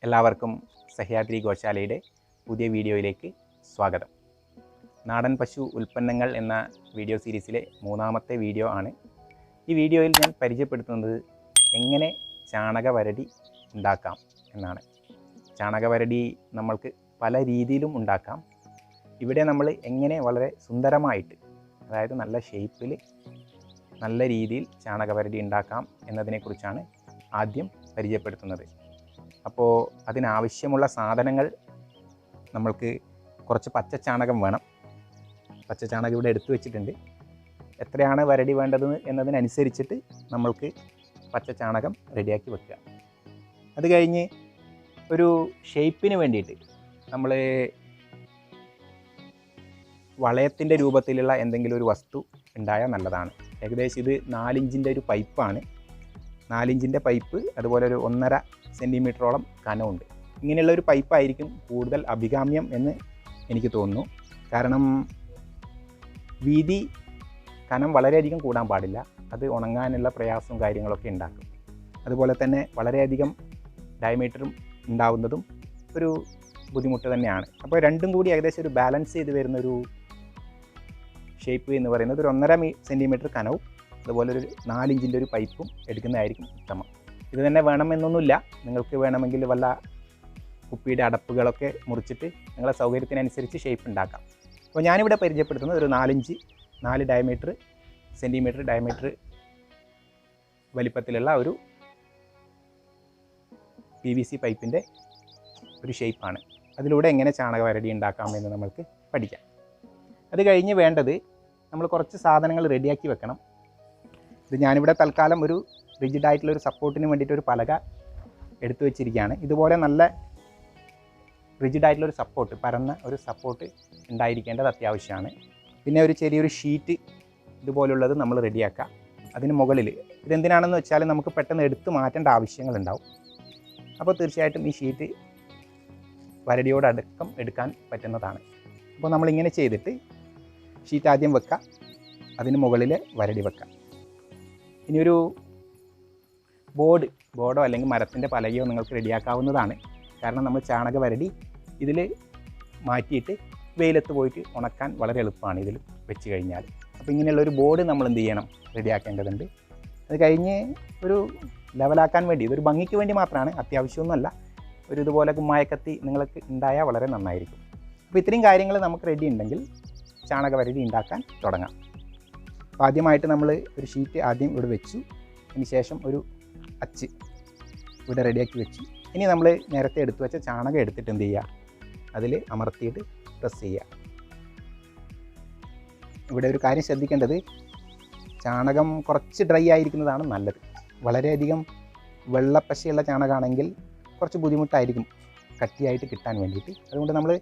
എല്ലാവർക്കും സഹ്യാദ്രി ഗോശാലയുടെ പുതിയ വീഡിയോയിലേക്ക് സ്വാഗതം. നാടൻ പശു ഉൽപ്പന്നങ്ങൾ എന്ന വീഡിയോ സീരീസിലെ മൂന്നാമത്തെ വീഡിയോ ആണ്. ഈ വീഡിയോയിൽ ഞാൻ പരിചയപ്പെടുത്തുന്നത് എങ്ങനെ ചാണകവരടി ഉണ്ടാക്കാം എന്നാണ്. ചാണകവരടി നമ്മൾക്ക് പല രീതിയിലും ഉണ്ടാക്കാം. ഇവിടെ നമ്മൾ എങ്ങനെ വളരെ സുന്ദരമായിട്ട്, അതായത് നല്ല ഷേപ്പിൽ നല്ല രീതിയിൽ ചാണകവരടി ഉണ്ടാക്കാം എന്നതിനെക്കുറിച്ചാണ് ആദ്യം പരിചയപ്പെടുത്തുന്നത്. അപ്പോൾ അതിനാവശ്യമുള്ള സാധനങ്ങൾ നമ്മൾക്ക് കുറച്ച് പച്ചച്ചാണകം വേണം. പച്ചച്ചാണകം ഇവിടെ എടുത്തു വെച്ചിട്ടുണ്ട്. എത്രയാണ് വരടി വേണ്ടത് എന്നതിനനുസരിച്ചിട്ട് നമ്മൾക്ക് പച്ചച്ചാണകം റെഡിയാക്കി വെക്കുക. അത് കഴിഞ്ഞ് ഒരു ഷേപ്പിന് വേണ്ടിയിട്ട് നമ്മൾ വളയത്തിൻ്റെ രൂപത്തിലുള്ള എന്തെങ്കിലും ഒരു വസ്തു ഉണ്ടായാൽ നല്ലതാണ്. ഏകദേശം ഇത് 4 ഇഞ്ചിൻ്റെ ഒരു പൈപ്പാണ്. 4 ഇഞ്ചിൻ്റെ പൈപ്പ്, അതുപോലെ ഒരു 1.5 സെൻറ്റിമീറ്ററോളം കനമുണ്ട്. ഇങ്ങനെയുള്ളൊരു പൈപ്പായിരിക്കും കൂടുതൽ അഭികാമ്യം എന്ന് എനിക്ക് തോന്നുന്നു. കാരണം വീതി കനം വളരെയധികം കൂടാൻ പാടില്ല. അത് ഉണങ്ങാനുള്ള പ്രയാസവും കാര്യങ്ങളൊക്കെ ഉണ്ടാക്കും. അതുപോലെ തന്നെ വളരെയധികം ഡയമീറ്ററും ഉണ്ടാവുന്നതും ഒരു ബുദ്ധിമുട്ട് തന്നെയാണ്. അപ്പോൾ രണ്ടും കൂടി ഏകദേശം ഒരു ബാലൻസ് ചെയ്ത് വരുന്നൊരു ഷേപ്പ് എന്ന് പറയുന്നത് ഒരു 1.5 സെൻറ്റിമീറ്റർ കനവും അതുപോലെ ഒരു 4 ഇഞ്ചിൻ്റെ ഒരു പൈപ്പും എടുക്കുന്നതായിരിക്കും ഉത്തമം. ഇത് തന്നെ വേണമെന്നൊന്നുമില്ല. നിങ്ങൾക്ക് വേണമെങ്കിൽ വല്ല കുപ്പിയുടെ അടപ്പുകളൊക്കെ മുറിച്ചിട്ട് നിങ്ങളുടെ സൗകര്യത്തിനനുസരിച്ച് ഷേപ്പ് ഉണ്ടാക്കാം. അപ്പോൾ ഞാനിവിടെ പരിചയപ്പെടുത്തുന്നത് ഒരു 4 സെൻറ്റിമീറ്റർ ഡയമീറ്റർ വലിപ്പത്തിലുള്ള ഒരു PVC പൈപ്പിൻ്റെ ഒരു ഷേപ്പാണ്. അതിലൂടെ എങ്ങനെ ചാണകവരടി ഉണ്ടാക്കാമെന്ന് നമ്മൾക്ക് പഠിക്കാം. അത് കഴിഞ്ഞ് വേണ്ടത് നമ്മൾ കുറച്ച് സാധനങ്ങൾ റെഡിയാക്കി വെക്കണം. ഇത് ഞാനിവിടെ തൽക്കാലം ഒരു റിജിഡായിട്ടുള്ളൊരു സപ്പോർട്ടിന് വേണ്ടിയിട്ട് ഒരു പലക എടുത്തു വെച്ചിരിക്കുകയാണ്. ഇതുപോലെ നല്ല റിജിഡായിട്ടുള്ളൊരു സപ്പോർട്ട്, പരന്ന ഒരു സപ്പോർട്ട് ഉണ്ടായിരിക്കേണ്ടത് അത്യാവശ്യമാണ്. പിന്നെ ഒരു ചെറിയൊരു ഷീറ്റ് ഇതുപോലുള്ളത് നമ്മൾ റെഡിയാക്കുക. അതിന് മുകളിൽ ഇതെന്തിനാണെന്ന് വെച്ചാൽ നമുക്ക് പെട്ടെന്ന് എടുത്ത് മാറ്റേണ്ട ആവശ്യങ്ങളുണ്ടാവും. അപ്പോൾ തീർച്ചയായിട്ടും ഈ ഷീറ്റ് വരടിയോടക്കം എടുക്കാൻ പറ്റുന്നതാണ്. അപ്പോൾ നമ്മളിങ്ങനെ ചെയ്തിട്ട് ഷീറ്റ് ആദ്യം വെക്കുക, അതിന് മുകളിൽ വരടി വെക്കുക. ഇനിയൊരു ബോർഡോ അല്ലെങ്കിൽ മരത്തിൻ്റെ പലകയോ നിങ്ങൾക്ക് റെഡിയാക്കാവുന്നതാണ്. കാരണം നമ്മൾ ചാണകവരടി ഇതിൽ മാറ്റിയിട്ട് വെയിലത്ത് പോയിട്ട് ഉണക്കാൻ വളരെ എളുപ്പമാണ് ഇതിൽ വെച്ച് കഴിഞ്ഞാൽ. അപ്പോൾ ഇങ്ങനെയുള്ളൊരു ബോർഡ് നമ്മൾ എന്ത് ചെയ്യണം, റെഡിയാക്കേണ്ടതുണ്ട്. അത് കഴിഞ്ഞ് ഒരു ലെവലാക്കാൻ വേണ്ടി, ഇതൊരു ഭംഗിക്ക് വേണ്ടി മാത്രമാണ്, അത്യാവശ്യമൊന്നുമല്ല. ഒരു ഇതുപോലെ കുമ്മായക്കത്തി നിങ്ങൾക്ക് ഉണ്ടായാൽ വളരെ നന്നായിരിക്കും. അപ്പോൾ ഇത്രയും കാര്യങ്ങൾ നമുക്ക് റെഡി ഉണ്ടെങ്കിൽ ചാണകവരടി ഉണ്ടാക്കാൻ തുടങ്ങാം. അപ്പോൾ ആദ്യമായിട്ട് നമ്മൾ ഒരു ഷീറ്റ് ആദ്യം ഇവിടെ വെച്ചു. അതിന് ശേഷം ഒരു അച്ച് ഇവിടെ റെഡിയാക്കി വെച്ചു. ഇനി നമ്മൾ നേരത്തെ എടുത്തു വെച്ച ചാണകം എടുത്തിട്ട് എന്ത് ചെയ്യുക, അതിൽ അമർത്തിയിട്ട് പ്രസ് ചെയ്യുക. ഇവിടെ ഒരു കാര്യം ശ്രദ്ധിക്കേണ്ടത്, ചാണകം കുറച്ച് ഡ്രൈ ആയിരിക്കുന്നതാണ് നല്ലത്. വളരെയധികം വെള്ളപ്പശയുള്ള ചാണകമാണെങ്കിൽ കുറച്ച് ബുദ്ധിമുട്ടായിരിക്കും കട്ടിയായിട്ട് കിട്ടാൻ വേണ്ടിയിട്ട്. അതുകൊണ്ട് നമ്മൾ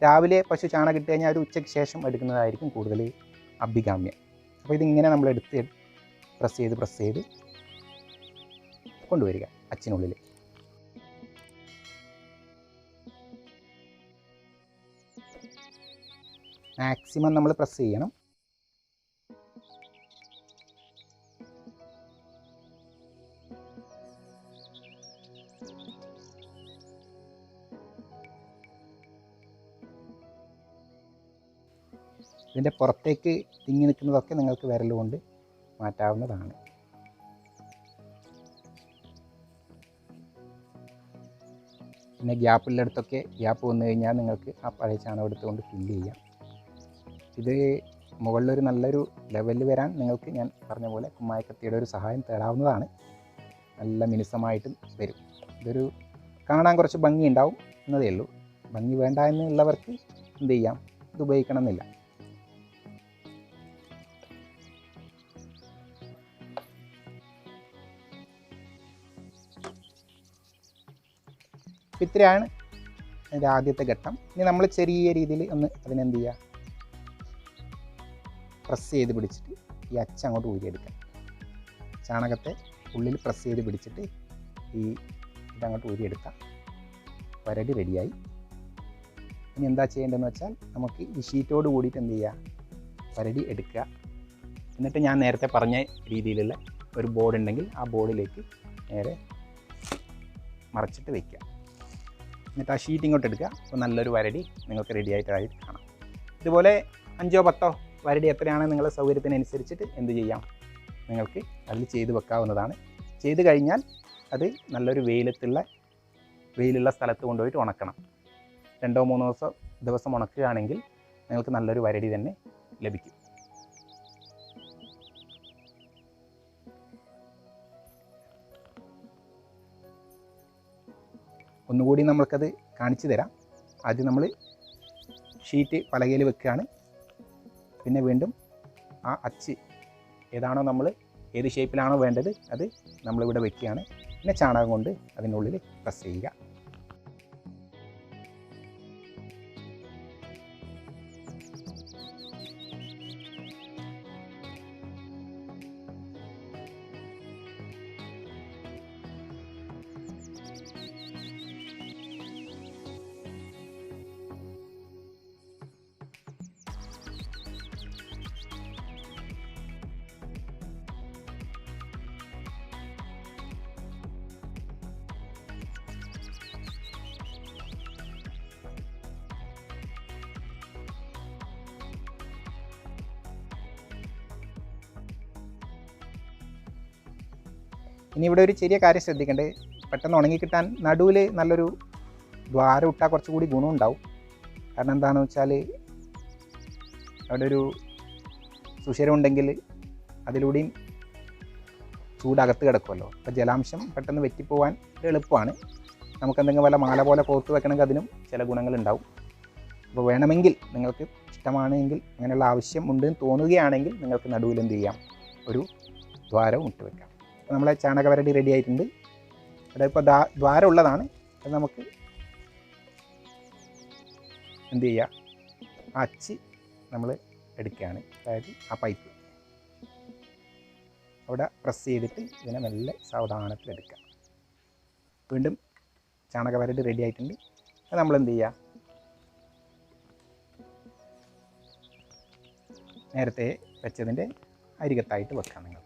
രാവിലെ പശു ചാണകം ഇട്ട് കഴിഞ്ഞാൽ ഒരു ഉച്ചയ്ക്ക് ശേഷം എടുക്കുന്നതായിരിക്കും കൂടുതൽ അഭികാമ്യം. അപ്പോൾ ഇതിങ്ങനെ നമ്മൾ എടുത്ത് പ്രസ് ചെയ്ത് കൊണ്ടുവരിക അച്ചിനുള്ളിൽ. മാക്സിമം നമ്മൾ പ്രസ് ചെയ്യണം. ഇതിൻ്റെ പുറത്തേക്ക് തിങ്ങി നിൽക്കുന്നതൊക്കെ നിങ്ങൾക്ക് വിരലുകൊണ്ട് മാറ്റാവുന്നതാണ്. പിന്നെ ഗ്യാപ്പുള്ളിടത്തൊക്കെ ഗ്യാപ്പ് വന്നു കഴിഞ്ഞാൽ നിങ്ങൾക്ക് ആ പഴയ ചാണകം എടുത്തുകൊണ്ട് ഫില്ല് ചെയ്യാം. ഇത് മുകളിലൊരു നല്ലൊരു ലെവലിൽ വരാൻ നിങ്ങൾക്ക് ഞാൻ പറഞ്ഞ പോലെ കുമ്മായക്കത്തിയുടെ ഒരു സഹായം തേടാവുന്നതാണ്. നല്ല മിനുസമായിട്ടും വരും. ഇതൊരു കാണാൻ കുറച്ച് ഭംഗി ഉണ്ടാവും എന്നതേ ഉള്ളൂ. ഭംഗി വേണ്ട എന്നുള്ളവർക്ക് എന്ത് ചെയ്യാം, ഇത് ഉപയോഗിക്കണമെന്നില്ല. ഇത്രയാണ് അതിൻ്റെ ആദ്യത്തെ ഘട്ടം. ഇനി നമ്മൾ ചെറിയ രീതിയിൽ ഒന്ന് അതിനെന്ത് ചെയ്യുക, പ്രസ് ചെയ്ത് പിടിച്ചിട്ട് ഈ അച്ച് അങ്ങോട്ട് ഊരിയെടുക്കാം. ചാണകത്തെ ഉള്ളിൽ പ്രസ് ചെയ്ത് പിടിച്ചിട്ട് ഇതങ്ങോട്ട് ഊരിയെടുക്കാം. വരടി റെഡിയായി. ഇനി എന്താ ചെയ്യേണ്ടതെന്ന് വെച്ചാൽ നമുക്ക് ഈ ഷീറ്റോട് കൂടിയിട്ട് എന്ത് ചെയ്യുക, വരടി എടുക്കുക. എന്നിട്ട് ഞാൻ നേരത്തെ പറഞ്ഞ രീതിയിലുള്ള ഒരു ബോർഡ് ഉണ്ടെങ്കിൽ ആ ബോർഡിലേക്ക് നേരെ മറച്ചിട്ട് വയ്ക്കുക. എന്നിട്ട് ആ ഷീറ്റ് ഇങ്ങോട്ട് എടുക്കുക. അപ്പോൾ നല്ലൊരു വരടി നിങ്ങൾക്ക് റെഡി ആയിട്ടായി കാണാം. ഇതുപോലെ 5 or 10 വരടി എത്രയാണ് നിങ്ങളുടെ സൗകര്യത്തിനനുസരിച്ചിട്ട് എന്ത് ചെയ്യാം, നിങ്ങൾക്ക് അതിൽ ചെയ്ത് വെക്കാവുന്നതാണ്. ചെയ്ത് കഴിഞ്ഞാൽ അത് നല്ലൊരു വെയിലുള്ള സ്ഥലത്ത് കൊണ്ടുപോയിട്ട് ഉണക്കണം. 2 or 3 ദിവസം ഉണക്കുകയാണെങ്കിൽ നിങ്ങൾക്ക് നല്ലൊരു വരടി തന്നെ ലഭിക്കും. ഒന്നുകൂടി നമ്മൾക്കത് കാണിച്ചു തരാം. ആദ്യം നമ്മൾ ഷീറ്റ് പലകയിൽ വെക്കുകയാണ്. പിന്നെ വീണ്ടും ആ അച്ച് ഏതാണോ ഏത് ഷേപ്പിലാണോ വേണ്ടത് അത് നമ്മളിവിടെ വെക്കുകയാണ്. പിന്നെ ചാണകം കൊണ്ട് അതിനുള്ളിൽ പ്രസ് ചെയ്യുക. ഇനി ഇവിടെ ഒരു ചെറിയ കാര്യം ശ്രദ്ധിക്കേണ്ടത്, പെട്ടെന്ന് ഉണങ്ങി കിട്ടാൻ നടുവിൽ നല്ലൊരു ദ്വാരം ഇട്ടാൽ കുറച്ചുകൂടി ഗുണമുണ്ടാവും. കാരണം എന്താണെന്ന് വെച്ചാൽ അവിടെ ഒരു സുഷിരം ഉണ്ടെങ്കിൽ അതിലൂടെയും ചൂടകത്ത് കിടക്കുമല്ലോ. അപ്പോൾ ജലാംശം പെട്ടെന്ന് വെറ്റിപ്പോവാൻ എളുപ്പമാണ്. നമുക്കെന്തെങ്കിലും വല്ല മാല പോലെ കോർത്ത് വെക്കണമെങ്കിൽ അതിനും ചില ഗുണങ്ങളുണ്ടാവും. അപ്പോൾ വേണമെങ്കിൽ നിങ്ങൾക്ക് ഇഷ്ടമാണെങ്കിൽ അങ്ങനെയുള്ള ആവശ്യം ഉണ്ടെന്ന് തോന്നുകയാണെങ്കിൽ നിങ്ങൾക്ക് നടുവിൽ എന്ത് ചെയ്യാം, ഒരു ദ്വാരവും ഇട്ട് വെക്കാം. അപ്പോൾ നമ്മളെ ചാണകവരടി റെഡി ആയിട്ടുണ്ട്. അവിടെ ഇപ്പോൾ ദ്വാരം ഉള്ളതാണ്. അത് നമുക്ക് എന്ത് ചെയ്യുക, ആ അച്ച് നമ്മൾ എടുക്കുകയാണ്. അതായത് ആ പൈപ്പ് അവിടെ പ്രസ് ചെയ്തിട്ട് ഇതിനെ നല്ല സാവധാനത്തിലെടുക്കുക. വീണ്ടും ചാണകവരടി റെഡി ആയിട്ടുണ്ട്. അത് നമ്മൾ എന്ത് ചെയ്യുക, നേരത്തെ വെച്ചതിൻ്റെ അരികത്തായിട്ട് വെക്കാം നിങ്ങൾക്ക്.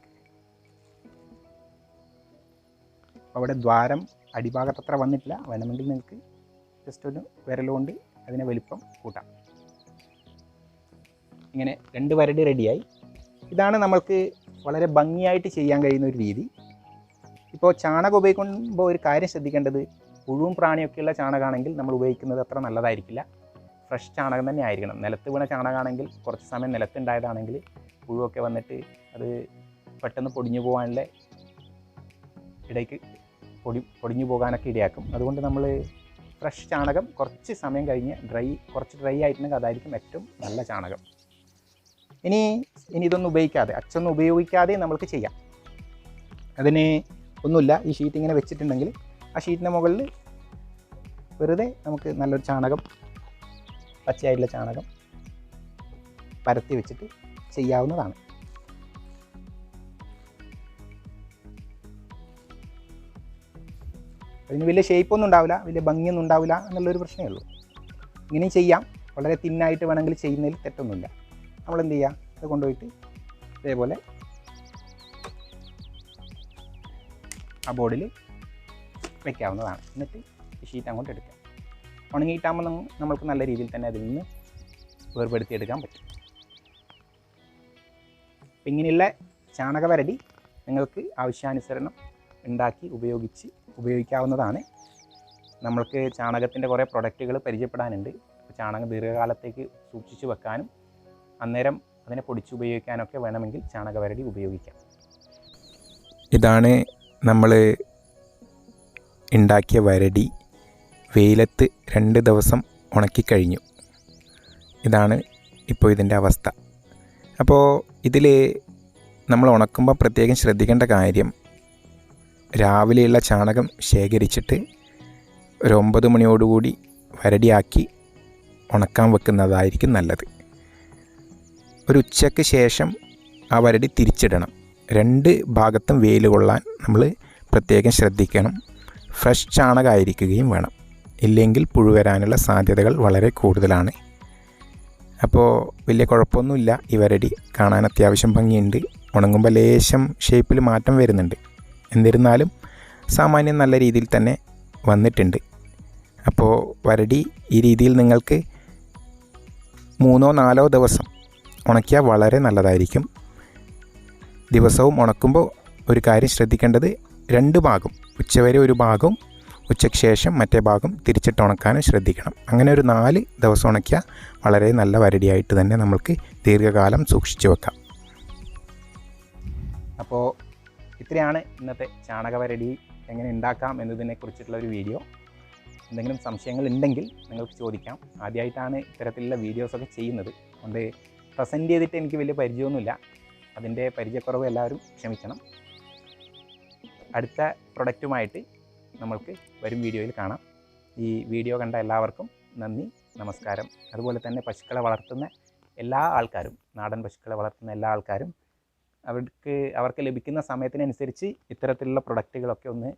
അവിടെ ദ്വാരം അടിഭാഗത്തത്ര വന്നിട്ടില്ല. വേണമെങ്കിൽ നിങ്ങൾക്ക് ജസ്റ്റ് ഒരു വിരലുകൊണ്ട് അതിനെ വലിപ്പം കൂട്ടാം. ഇങ്ങനെ 2 വരടി റെഡിയായി. ഇതാണ് നമ്മൾക്ക് വളരെ ഭംഗിയായിട്ട് ചെയ്യാൻ കഴിയുന്ന ഒരു രീതി. ഇപ്പോൾ ചാണകം ഉപയോഗിക്കുമ്പോൾ ഒരു കാര്യം ശ്രദ്ധിക്കേണ്ടത്, പുഴുവും പ്രാണിയൊക്കെയുള്ള ചാണകമാണെങ്കിൽ നമ്മൾ ഉപയോഗിക്കുന്നത് അത്ര നല്ലതായിരിക്കില്ല. ഫ്രഷ് ചാണകം തന്നെ ആയിരിക്കണം. നിലത്ത് വീണ ചാണകമാണെങ്കിൽ കുറച്ച് സമയം നിലത്തുണ്ടായതാണെങ്കിൽ പുഴുവൊക്കെ വന്നിട്ട് അത് പെട്ടെന്ന് പൊടിഞ്ഞു പോകാനുള്ള ഇടയ്ക്ക് പൊടിഞ്ഞു പോകാനൊക്കെ ഇടയാക്കും. അതുകൊണ്ട് നമ്മൾ ഫ്രഷ് ചാണകം കുറച്ച് സമയം കഴിഞ്ഞ് കുറച്ച് ഡ്രൈ ആയിട്ടുണ്ടെങ്കിൽ അതായിരിക്കും ഏറ്റവും നല്ല ചാണകം. ഇനി ഇതൊന്നും ഉപയോഗിക്കാതെ, അച്ചൊന്നും ഉപയോഗിക്കാതെ നമ്മൾക്ക് ചെയ്യാം. അതിന് ഒന്നുമില്ല, ഈ ഷീറ്റ് ഇങ്ങനെ വെച്ചിട്ടുണ്ടെങ്കിൽ ആ ഷീറ്റിൻ്റെ മുകളിൽ വെറുതെ നമുക്ക് നല്ലൊരു ചാണകം, പച്ചയായിട്ടുള്ള ചാണകം പരത്തി വെച്ചിട്ട് ചെയ്യാവുന്നതാണ്. അതിന് വലിയ ഷേപ്പൊന്നും ഉണ്ടാവില്ല, വലിയ ഭംഗിയൊന്നും ഉണ്ടാവില്ല എന്നുള്ളൊരു പ്രശ്നമേ ഉള്ളൂ. ഇങ്ങനെയും ചെയ്യാം. വളരെ തിന്നായിട്ട് വേണമെങ്കിൽ ചെയ്യുന്നതിൽ തെറ്റൊന്നുമില്ല. നമ്മളെന്ത് ചെയ്യുക, അത് കൊണ്ടുപോയിട്ട് ഇതേപോലെ ആ ബോർഡിൽ വയ്ക്കാവുന്നതാണ്. എന്നിട്ട് ഈ ഷീറ്റ് അങ്ങോട്ട് എടുക്കാം. ഉണങ്ങിയിട്ടാകുമ്പോൾ നമ്മൾക്ക് നല്ല രീതിയിൽ തന്നെ അതിൽ നിന്ന് വേർപെടുത്തിയെടുക്കാൻ പറ്റും. അപ്പം ഇങ്ങനെയുള്ള ചാണകവരടി നിങ്ങൾക്ക് ആവശ്യാനുസരണം ഉണ്ടാക്കി ഉപയോഗിക്കാവുന്നതാണ്. നമ്മൾക്ക് ചാണകത്തിൻ്റെ കുറേ പ്രൊഡക്റ്റുകൾ പരിചയപ്പെടാനുണ്ട്. ചാണകം ദീർഘകാലത്തേക്ക് സൂക്ഷിച്ച് വെക്കാനും അന്നേരം അതിനെ പൊടിച്ച് ഉപയോഗിക്കാനൊക്കെ വേണമെങ്കിൽ ചാണകവരടി ഉപയോഗിക്കാം. ഇതാണ് നമ്മൾ ഉണ്ടാക്കിയ വരടി. വെയിലത്ത് 2 ദിവസം ഉണക്കിക്കഴിഞ്ഞു. ഇതാണ് ഇപ്പോൾ ഇതിൻ്റെ അവസ്ഥ. അപ്പോൾ ഇതിൽ നമ്മൾ ഉണക്കുമ്പോൾ പ്രത്യേകം ശ്രദ്ധിക്കേണ്ട കാര്യം, രാവിലെയുള്ള ചാണകം ശേഖരിച്ചിട്ട് ഒരു 9 മണിയോടുകൂടി വരടിയാക്കി ഉണക്കാൻ വെക്കുന്നതായിരിക്കും നല്ലത്. ഒരു ഉച്ചയ്ക്ക് ശേഷം ആ വരടി തിരിച്ചിടണം. 2 ഭാഗത്തും വെയിൽ കൊള്ളാൻ നമ്മൾ പ്രത്യേകം ശ്രദ്ധിക്കണം. ഫ്രഷ് ചാണകമായിരിക്കുകയും വേണം. ഇല്ലെങ്കിൽ പുഴു വരാനുള്ള സാധ്യതകൾ വളരെ കൂടുതലാണ്. അപ്പോൾ വലിയ കുഴപ്പമൊന്നുമില്ല. ഈ വരടി കാണാൻ അത്യാവശ്യം ഭംഗിയുണ്ട്. ഉണങ്ങുമ്പോൾ ലേശം ഷേപ്പിൽ മാറ്റം വരുന്നുണ്ട്. എന്നിരുന്നാലും സാമാന്യം നല്ല രീതിയിൽ തന്നെ വന്നിട്ടുണ്ട്. അപ്പോൾ വരടി ഈ രീതിയിൽ നിങ്ങൾക്ക് 3-4 ദിവസം ഉണക്കിയാൽ വളരെ നല്ലതായിരിക്കും. ദിവസവും ഉണക്കുമ്പോൾ ഒരു കാര്യം ശ്രദ്ധിക്കേണ്ടത് 2 ഭാഗം, ഉച്ചവരെ ഒരു ഭാഗവും ഉച്ചയ്ക്ക് ശേഷം മറ്റേ ഭാഗം തിരിച്ചിട്ട് ഉണക്കാനും ശ്രദ്ധിക്കണം. അങ്ങനെ ഒരു 4 ദിവസം ഉണക്കിയാൽ വളരെ നല്ല വരടിയായിട്ട് തന്നെ നമുക്ക് ദീർഘകാലം സൂക്ഷിച്ചു വെക്കാം. അപ്പോൾ ഇത്രയാണ് ഇന്നത്തെ ചാണകവരടി എങ്ങനെ ഉണ്ടാക്കാം എന്നതിനെക്കുറിച്ചിട്ടുള്ള ഒരു വീഡിയോ. എന്തെങ്കിലും സംശയങ്ങൾ ഉണ്ടെങ്കിൽ നിങ്ങൾക്ക് ചോദിക്കാം. ആദ്യമായിട്ടാണ് ഇത്തരത്തിലുള്ള വീഡിയോസൊക്കെ ചെയ്യുന്നത്, അതുകൊണ്ട് പ്രസൻറ്റ് ചെയ്തിട്ട് എനിക്ക് വലിയ പരിചയമൊന്നുമില്ല. അതിൻ്റെ പരിചയക്കുറവ് എല്ലാവരും ക്ഷമിക്കണം. അടുത്ത പ്രൊഡക്റ്റുമായിട്ട് നമ്മൾക്ക് വരും വീഡിയോയിൽ കാണാം. ഈ വീഡിയോ കണ്ട എല്ലാവർക്കും നന്ദി, നമസ്കാരം. അതുപോലെ തന്നെ പശുക്കളെ വളർത്തുന്ന എല്ലാ ആൾക്കാരും, നാടൻ പശുക്കളെ വളർത്തുന്ന എല്ലാ ആൾക്കാരും അവർക്ക് ലഭിക്കുന്ന സമയത്തിനനുസരിച്ച് ഇത്തരത്തിലുള്ള പ്രൊഡക്റ്റുകളൊക്കെ ഒന്ന്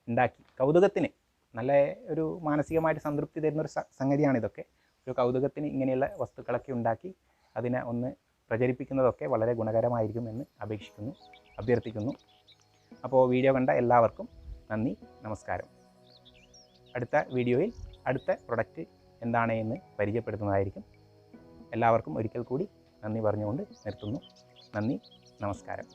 ഉണ്ടാക്കി കൗതുകത്തിന്, നല്ല ഒരു മാനസികമായിട്ട് സംതൃപ്തി തരുന്നൊരു സംഗതിയാണിതൊക്കെ. ഒരു കൗതുകത്തിന് ഇങ്ങനെയുള്ള വസ്തുക്കളൊക്കെ ഉണ്ടാക്കി അതിനെ ഒന്ന് പ്രചരിപ്പിക്കുന്നതൊക്കെ വളരെ ഗുണകരമായിരിക്കുമെന്ന് അഭ്യർത്ഥിക്കുന്നു. അപ്പോൾ വീഡിയോ കണ്ട എല്ലാവർക്കും നന്ദി, നമസ്കാരം. അടുത്ത വീഡിയോയിൽ അടുത്ത പ്രൊഡക്റ്റ് എന്താണ് എന്ന് പരിചയപ്പെടുത്തുന്നതായിരിക്കും. എല്ലാവർക്കും ഒരിക്കൽ കൂടി നന്ദി പറഞ്ഞുകൊണ്ട് നിർത്തുന്നു. നന്ദി, നമസ്കാരം.